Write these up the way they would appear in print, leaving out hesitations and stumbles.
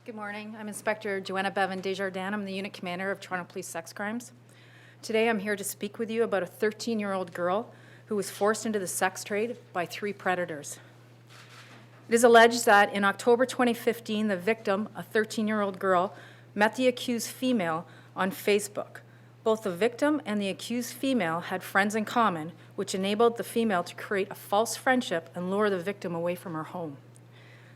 Good morning. I'm Inspector Joanna Beaven-Desjardins. I'm the Unit Commander of Toronto Police Sex Crimes. Today I'm here to speak with you about a 13-year-old girl who was forced into the sex trade by 3 predators. It is alleged that in October 2015, the victim, a 13-year-old girl, met the accused female on Facebook. Both the victim and the accused female had friends in common, which enabled the female to create a false friendship and lure the victim away from her home.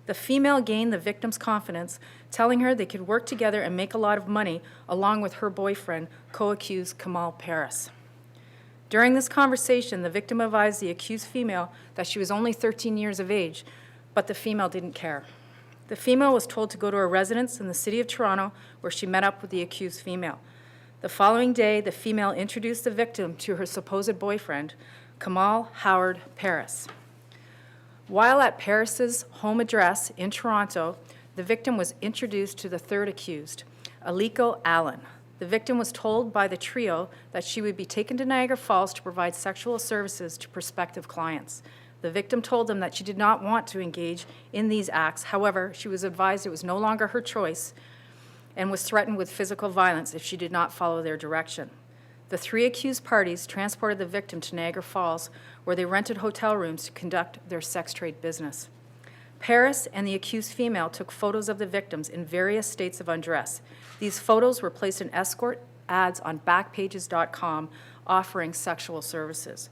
The female gained the victim's confidence, telling her they could work together and make a lot of money, along with her boyfriend, co-accused Kamal Paris. During this conversation, the victim advised the accused female that she was only 13 years of age, but the female didn't care. The female was told to go to a residence in the city of Toronto, where she met up with the accused female. The following day, the female introduced the victim to her supposed boyfriend, Kamal Howard Paris. While at Paris's home address in Toronto, the victim was introduced to the third accused, Aliko Allen. The victim was told by the trio that she would be taken to Niagara Falls to provide sexual services to prospective clients. The victim told them that she did not want to engage in these acts. However, she was advised it was no longer her choice and was threatened with physical violence if she did not follow their direction. The 3 accused parties transported the victim to Niagara Falls, where they rented hotel rooms to conduct their sex trade business. Paris and the accused female took photos of the victims in various states of undress. These photos were placed in escort ads on backpages.com offering sexual services.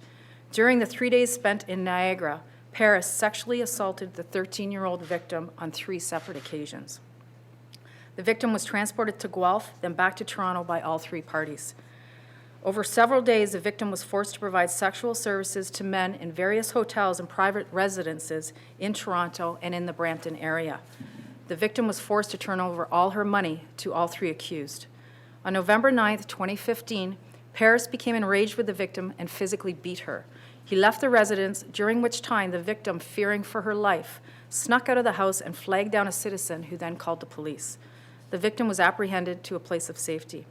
During the 3 days spent in Niagara, Paris sexually assaulted the 13-year-old victim on 3 separate occasions. The victim was transported to Guelph, then back to Toronto by all 3 parties. Over several days, the victim was forced to provide sexual services to men in various hotels and private residences in Toronto and in the Brampton area. The victim was forced to turn over all her money to all 3 accused. On November 9th, 2015, Paris became enraged with the victim and physically beat her. He left the residence, during which time the victim, fearing for her life, snuck out of the house and flagged down a citizen who then called the police. The victim was apprehended to a place of safety.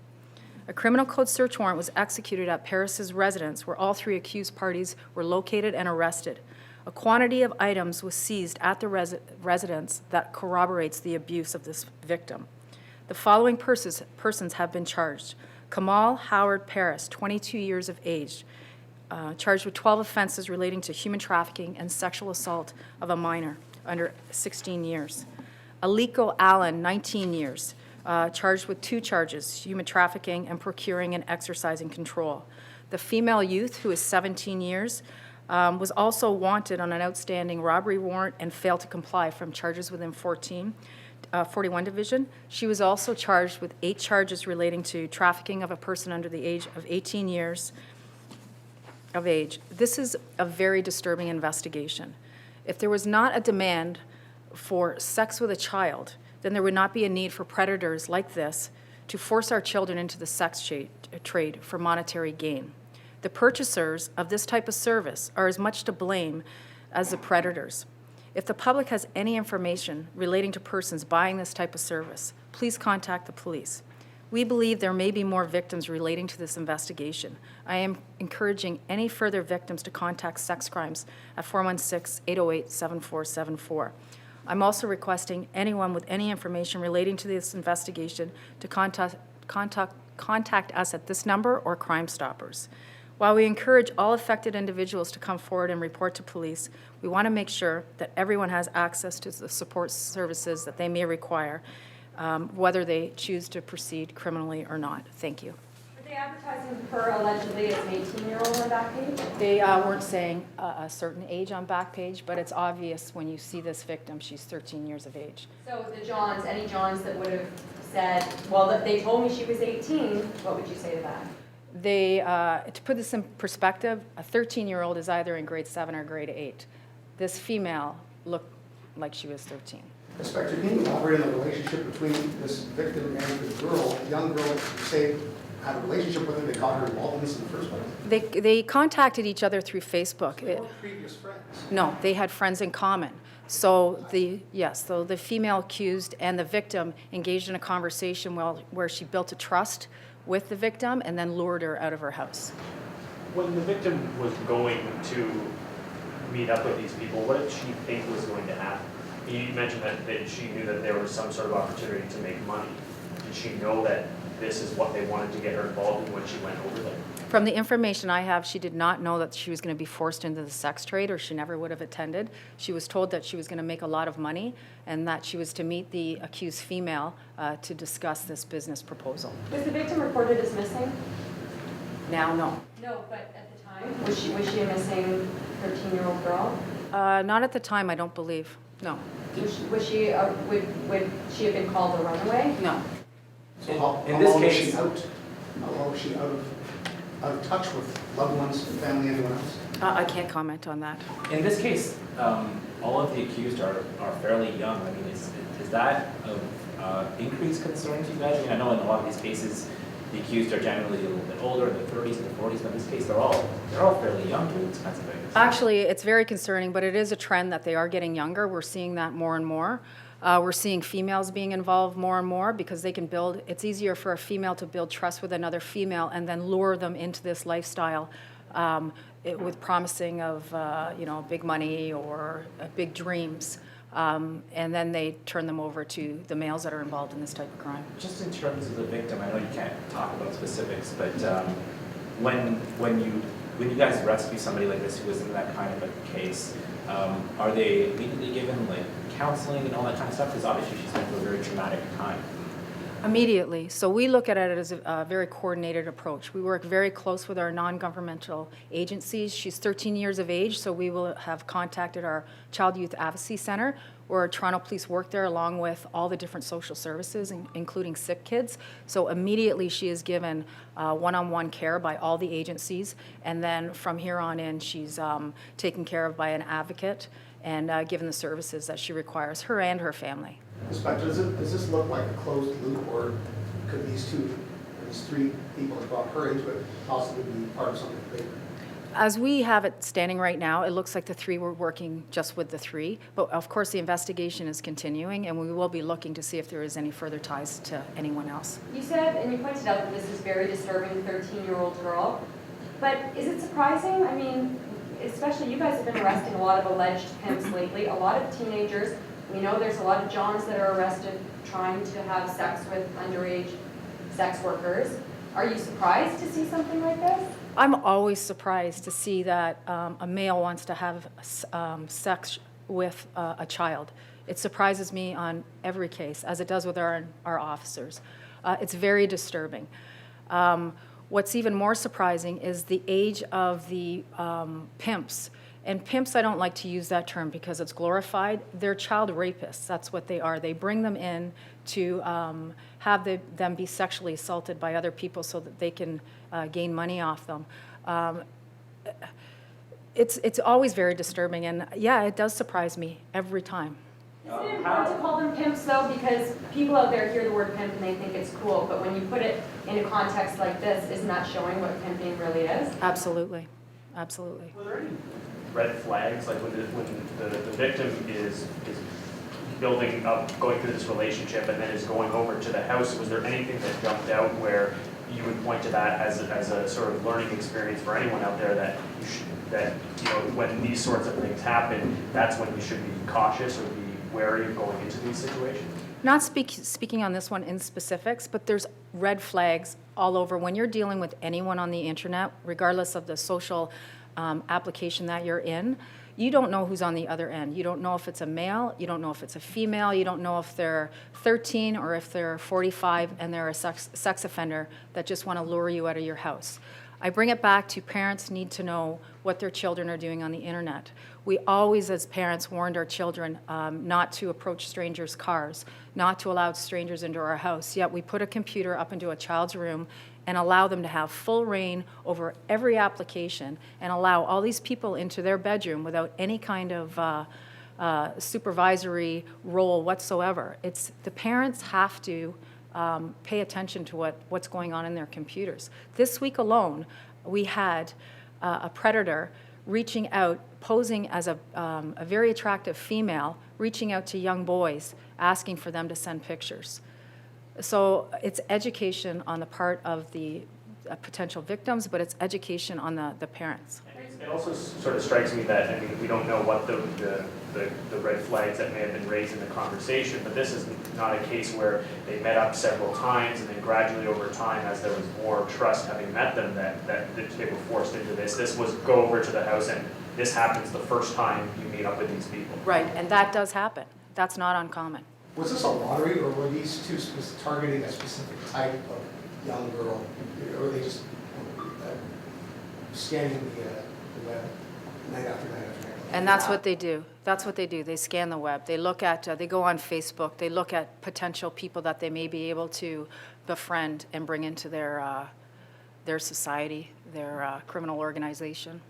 A criminal code search warrant was executed at Paris's residence, where all 3 accused parties were located and arrested. A quantity of items was seized at the residence that corroborates the abuse of this victim. The following persons have been charged. Kamal Howard Paris, 22 years of age, charged with 12 offenses relating to human trafficking and sexual assault of a minor under 16 years. Aliko Allen, 19 years, charged with 2 charges, human trafficking and procuring and exercising control. The female youth, who is 17 years, was also wanted on an outstanding robbery warrant and failed to comply from charges within 41 Division. She was also charged with 8 charges relating to trafficking of a person under the age of 18 years of age. This is a very disturbing investigation. If there was not a demand for sex with a child, then there would not be a need for predators like this to force our children into the sex trade for monetary gain. The purchasers of this type of service are as much to blame as the predators. If the public has any information relating to persons buying this type of service, please contact the police. We believe there may be more victims relating to this investigation. I am encouraging any further victims to contact sex crimes at 416-808-7474. I'm also requesting anyone with any information relating to this investigation to contact us at this number or Crime Stoppers. While we encourage all affected individuals to come forward and report to police, we want to make sure that everyone has access to the support services that they may require, whether they choose to proceed criminally or not. Thank you. Are they advertising her allegedly as an 18-year-old on Backpage? They weren't saying a certain age on Backpage, but it's obvious when you see this victim, she's 13 years of age. So the Johns, any Johns that would have said, well, they told me she was 18, what would you say to that? To put this in perspective, a 13-year-old is either in grade 7 or grade 8. This female looked like she was 13. Inspector, can you elaborate on the relationship between this victim and the girl, a young girl that you say had a relationship with her, they got her involved in this in the first place? They contacted each other through Facebook. They weren't previous friends. No, they had friends in common. So the female accused and the victim engaged in a conversation where she built a trust with the victim and then lured her out of her house. When the victim was going to meet up with these people, what did she think was going to happen? You mentioned that she knew that there was some sort of opportunity to make money. Did she know that this is what they wanted to get her involved in when she went over there? From the information I have, she did not know that she was going to be forced into the sex trade, or she never would have attended. She was told that she was going to make a lot of money and that she was to meet the accused female to discuss this business proposal. Was the victim reported as missing? Now, no. No, but at the time, was she a missing 13-year-old girl? Not at the time, I don't believe. No. Would she have been called a runaway? No. So how In this long was case- she out? How long was she out of touch with loved ones, family, anyone else? I can't comment on that. In this case, all of the accused are fairly young. I mean, is that of increased concern to you guys? I mean, I know in a lot of these cases, the accused are generally a little bit older, in their 30s and 40s, but in this case, they're all fairly young doing these kinds of things. Actually, it's very concerning, but it is a trend that they are getting younger. We're seeing that more and more. We're seeing females being involved more and more because they can build, it's easier for a female to build trust with another female and then lure them into this lifestyle with promising of, big money or big dreams. And then they turn them over to the males that are involved in this type of crime. Just in terms of the victim, I know you can't talk about specifics, but when you guys rescue somebody like this who is in that kind of a case, are they immediately given like counseling and all that kind of stuff? Because obviously she's been through a very traumatic time. Immediately. So we look at it as a very coordinated approach. We work very close with our non-governmental agencies. She's 13 years of age, so we will have contacted our Child Youth Advocacy Center, where Toronto Police work there along with all the different social services, including sick kids. So immediately she is given one-on-one care by all the agencies, and then from here on in she's taken care of by an advocate and given the services that she requires, her and her family. Inspector, does this look like a closed loop, or could these three people that brought her into it possibly be part of something bigger? As we have it standing right now, it looks like the three were working just with the three, but of course the investigation is continuing and we will be looking to see if there is any further ties to anyone else. You said, and you pointed out that this is very disturbing 13-year-old girl, but is it surprising? I mean, especially you guys have been arresting a lot of alleged pimps lately, a lot of teenagers. We know there's a lot of Johns that are arrested trying to have sex with underage sex workers. Are you surprised to see something like this? I'm always surprised to see that a male wants to have sex with a child. It surprises me on every case, as it does with our officers. It's very disturbing. What's even more surprising is the age of the pimps. And pimps, I don't like to use that term because it's glorified. They're child rapists. That's what they are. They bring them in to have them be sexually assaulted by other people so that they can gain money off them. It's always very disturbing, and yeah, it does surprise me every time. Isn't it important to call them pimps though? Because people out there hear the word pimp and they think it's cool, but when you put it in a context like this, isn't that showing what pimping really is? Absolutely, absolutely. Were there any red flags, like when the victim is building up, going through this relationship and then is going over to the house? Was there anything that jumped out where you would point to that as a sort of learning experience for anyone out there that when these sorts of things happen, that's when you should be cautious or be wary of going into these situations? Not speaking on this one in specifics, but there's red flags all over. When you're dealing with anyone on the internet, regardless of the social application that you're in, you don't know who's on the other end. You don't know if it's a male, you don't know if it's a female, you don't know if they're 13 or if they're 45 and they're a sex offender that just want to lure you out of your house. I bring it back to parents need to know what their children are doing on the internet. We always, as parents, warned our children not to approach strangers' cars, not to allow strangers into our house, yet we put a computer up into a child's room and allow them to have full reign over every application and allow all these people into their bedroom without any kind of supervisory role whatsoever. The parents have to pay attention to what's going on in their computers. This week alone, we had a predator reaching out, posing as a very attractive female, reaching out to young boys, asking for them to send pictures. So it's education on the part of the potential victims, but it's education on the parents. And It also sort of strikes me that, I mean, we don't know what the red flags that may have been raised in the conversation, but this is not a case where they met up several times and then gradually over time, as there was more trust having met them, that they were forced into this. This was go over to the house and this happens the first time you meet up with these people. Right, and that does happen. That's not uncommon. Was this a lottery, or were these two targeting a specific type of young girl? Or were they just scanning the web night after night after night? And that's what they do. That's what they do. They scan the web. They look at, they go on Facebook. They look at potential people that they may be able to befriend and bring into their society, their criminal organization.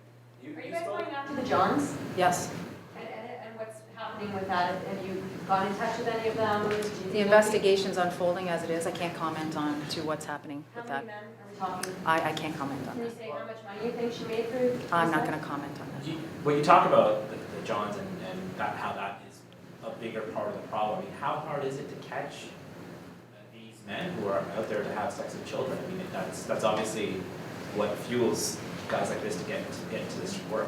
Are you guys going after the Johns? Yes. And what's happening with that? Have you gone in touch with any of them? The investigation's unfolding as it is. I can't comment on to what's happening How with many that. men are we talking? I can't comment on Can you that. say how much money you think she made through? I'm not going to comment on that. When you talk about the Johns and how that is a bigger part of the problem, I mean, how hard is it to catch these men who are out there to have sex with children? I mean, that's obviously what fuels guys like this to get into this work.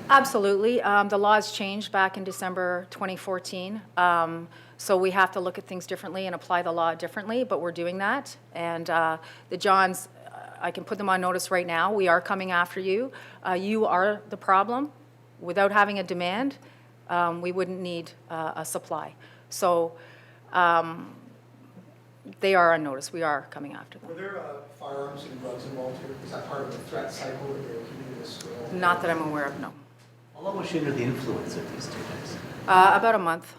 Absolutely. The laws changed back in December 2014. So we have to look at things differently and apply the law differently, but we're doing that. And the Johns, I can put them on notice right now. We are coming after you. You are the problem. Without having a demand, we wouldn't need a supply. So they are on notice. We are coming after them. Were there firearms and drugs involved here? Is that part of the threat cycle that they were keeping this girl? Not that I'm aware of, no. How long was she under the influence of these two guys? About a month.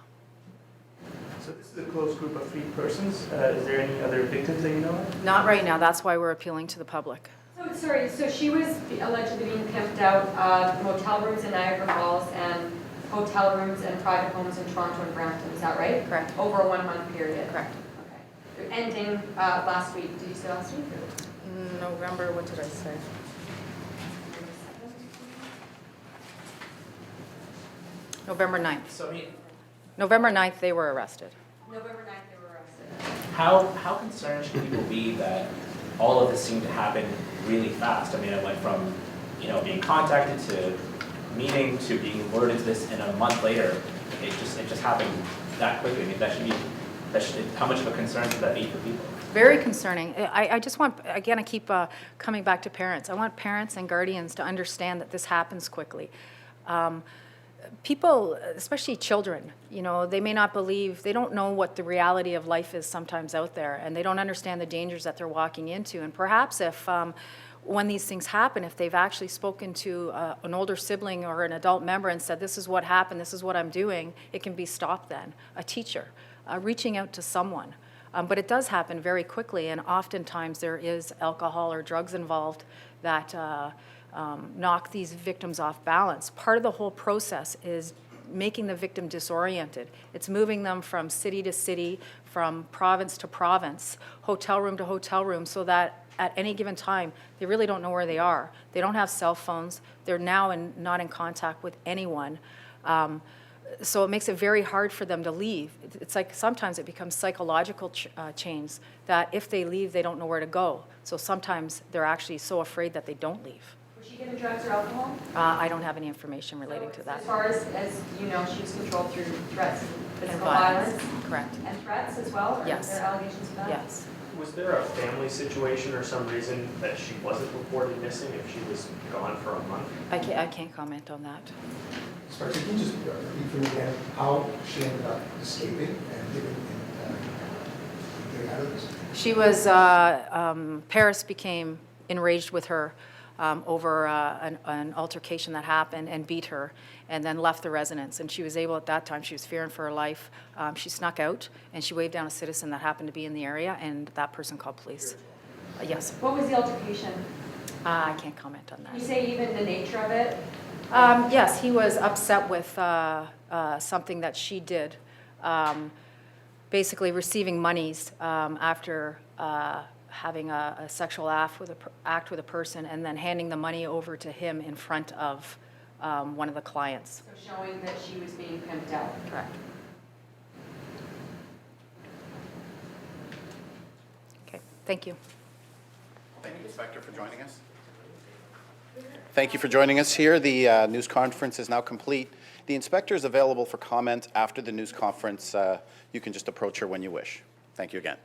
So this is a close group of 3 persons. Is there any other victims that you know of? Not right now. That's why we're appealing to the public. So, sorry, so she was allegedly being pimped out of motel rooms in Niagara Falls and hotel rooms and private homes in Toronto and Brampton, is that right? Correct. Over a 1-month period? Correct. Okay. Ending last week, did you say last week? November, what did I say? November 9th. So I mean, November 9th, they were arrested. November 9th they were arrested. how concerned should people be that all of this seemed to happen really fast? I mean, it went from, being contacted to meeting to being alerted to this, and a month later, it just happened that quickly. I mean, how much of a concern should that be for people? Very concerning. I just want, again, I keep coming back to parents. I want parents and guardians to understand that this happens quickly. People, especially children, they may not believe, they don't know what the reality of life is sometimes out there, and they don't understand the dangers that they're walking into. And perhaps if, when these things happen, if they've actually spoken to an older sibling or an adult member and said, this is what happened, this is what I'm doing, it can be stopped then. A teacher, reaching out to someone. But it does happen very quickly, and oftentimes there is alcohol or drugs involved that knock these victims off balance. Part of the whole process is making the victim disoriented. It's moving them from city to city, from province to province, hotel room to hotel room, so that at any given time, they really don't know where they are. They don't have cell phones. They're now not in contact with anyone. So it makes it very hard for them to leave. It's like sometimes it becomes psychological chains that if they leave, they don't know where to go. So sometimes they're actually so afraid that they don't leave. Was she given drugs or alcohol? I don't have any information relating to that. As far as you know, she was controlled through threats and And physical violence. violence? Correct. And threats as well? Or Yes. Are there allegations of that? Yes. Was there a family situation or some reason that she wasn't reported missing if she was gone for a month? I can't comment on that. Sorry, can you just repeat for me again how she ended up escaping and getting out of this? She was, Paris became enraged with her over an altercation that happened and beat her and then left the residence. And she was able at that time, she was fearing for her life. She snuck out and she waved down a citizen that happened to be in the area, and that person called police. Yes. What was the altercation? I can't comment on Can you that. say even the nature of it? Yes, he was upset with something that she did, basically receiving monies after having a sexual act with a person and then handing the money over to him in front of one of the clients. So showing that she was being pimped out. Correct. Okay, thank you. Thank you, Inspector, for joining us. Thank you for joining us here. The news conference is now complete. The inspector is available for comment after the news conference. You can just approach her when you wish. Thank you again.